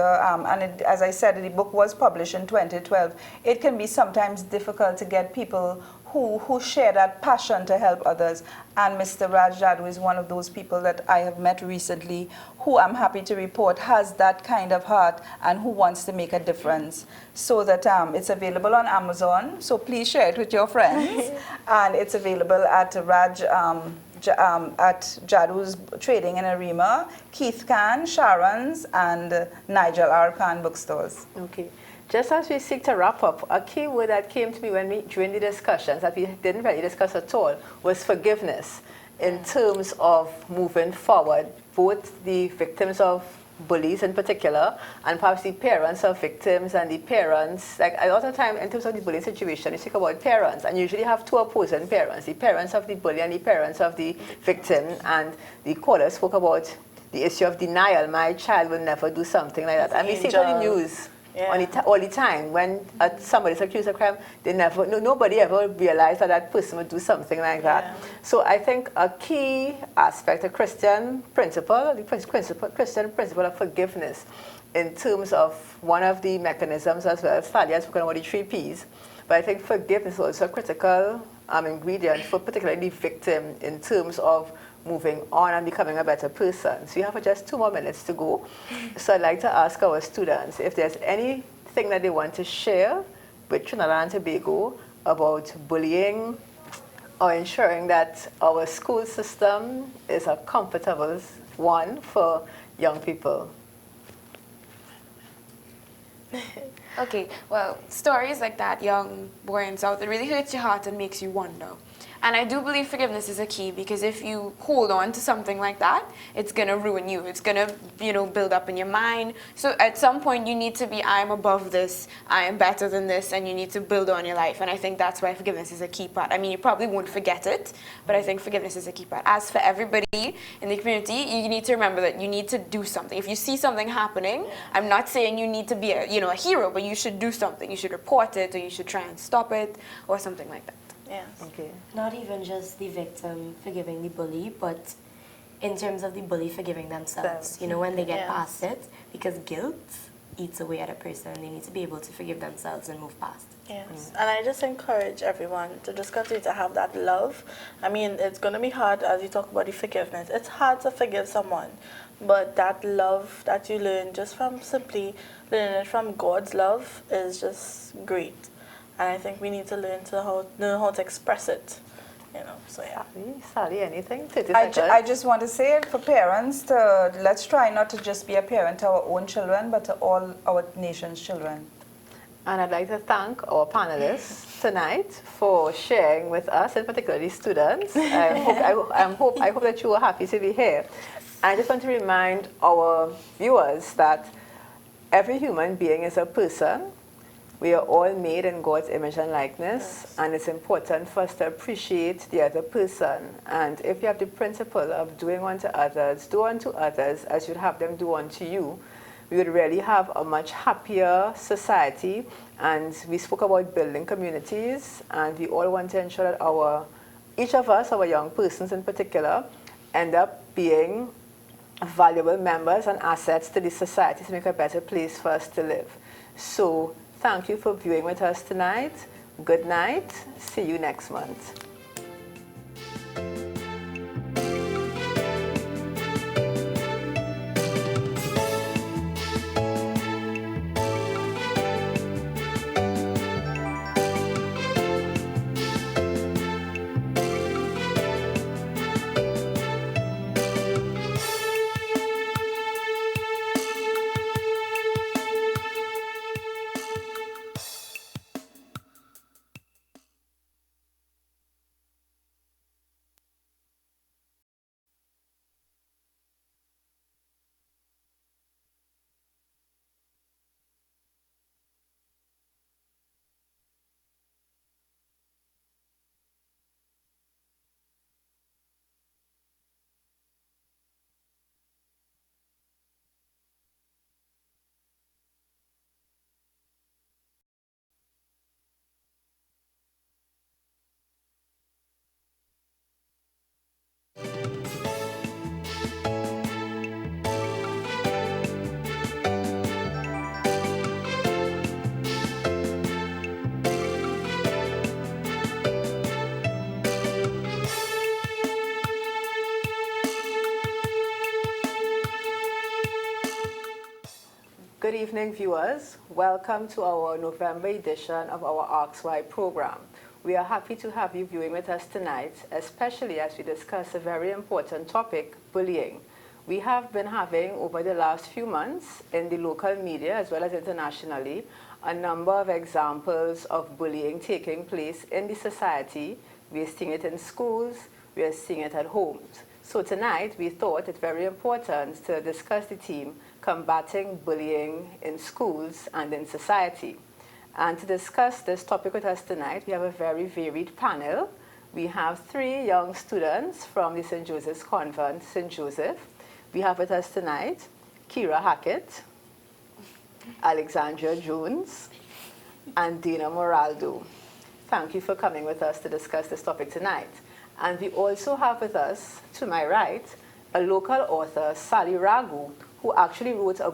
as I said, the book was published in 2012, it can be sometimes difficult to get people who share that passion to help others. And Mr. Raj Jadu is one of those people that I have met recently who I'm happy to report has that kind of heart and who wants to make a difference. So that it's available on Amazon, so please share it with your friends. And it's available at at Jadu's Trading in Arima, Keith Khan, Sharon's, and Nigel R. Khan bookstores. Okay. Just as we seek to wrap up, a key word that came to me during the discussions that we didn't really discuss at all was forgiveness in terms of moving forward, both the victims of bullies in particular, and perhaps the parents of victims and the parents. Like a lot of time in terms of the bullying situation, you speak about parents, and you usually have two opposing parents, the parents of the bully and the parents of the victim, and the caller spoke about the issue of denial. My child will never do something like that. And we see it on the news. Yeah. All the time. When somebody's accused of crime, nobody ever realized that person would do something like that. So I think a key aspect, a Christian principle, Christian principle of forgiveness in terms of one of the mechanisms as well. Sally has spoken about the 3 Ps, but I think forgiveness is also a critical ingredient for particularly the victim in terms of moving on and becoming a better person. So you have just 2 more minutes to go. So I'd like to ask our students if there's anything that they want to share with Trinidad and Tobago about bullying or ensuring that our school system is a comfortable one for young people. Okay, well, stories like that, young boy and South, it really hurts your heart and makes you wonder. And I do believe forgiveness is a key, because if you hold on to something like that, it's going to ruin you. It's going to, build up in your mind. So at some point you need to be, I am above this, I am better than this, and you need to build on your life. And I think that's why forgiveness is a key part. I mean, you probably won't forget it, but I think forgiveness is a key part. As for everybody in the community, you need to remember that you need to do something. If you see something happening, I'm not saying you need to be a hero, but you should do something. You should report it, or you should try and stop it, or something like that. Yes. Okay. Not even just the victim forgiving the bully, but in terms of the bully forgiving themselves. When they get past it, because guilt eats away at a person, they need to be able to forgive themselves and move past it. Yes, and I just encourage everyone to just continue to have that love. I mean, it's going to be hard as you talk about the forgiveness. It's hard to forgive someone, but that love that you learn just from simply learning it from God's love is just great. And I think we need to learn how to express it, so yeah. Sally, anything? I just want to say for parents, let's try not to just be a parent to our own children, but to all our nation's children. And I'd like to thank our panelists tonight for sharing with us, and particularly students. I hope that you are happy to be here. And I just want to remind our viewers that every human being is a person. We are all made in God's image and likeness, and it's important for us to appreciate the other person. And if you have the principle of doing unto others, do unto others as you'd have them do unto you, we would really have a much happier society. And we spoke about building communities, and we all want to ensure that each of us, our young persons in particular, end up being valuable members and assets to the society to make a better place for us to live. So thank you for viewing with us tonight. Good night. See you next month. Good evening, viewers. Welcome to our November edition of our Ask Why program. We are happy to have you viewing with us tonight, especially as we discuss a very important topic, bullying. We have been having, over the last few months, in the local media as well as internationally, a number of examples of bullying taking place in the society. We are seeing it in schools, we are seeing it at homes. So tonight, we thought it very important to discuss the theme, combating bullying in schools and in society. And to discuss this topic with us tonight, we have a very varied panel. We have 3 young students from the St. Joseph's Convent, St. Joseph. We have with us tonight Kira Hackett, Alexandra Jones, and Dina Moraldo. Thank you for coming with us to discuss this topic tonight. And we also have with us, to my right, a local author, Sally Raghu, who actually wrote a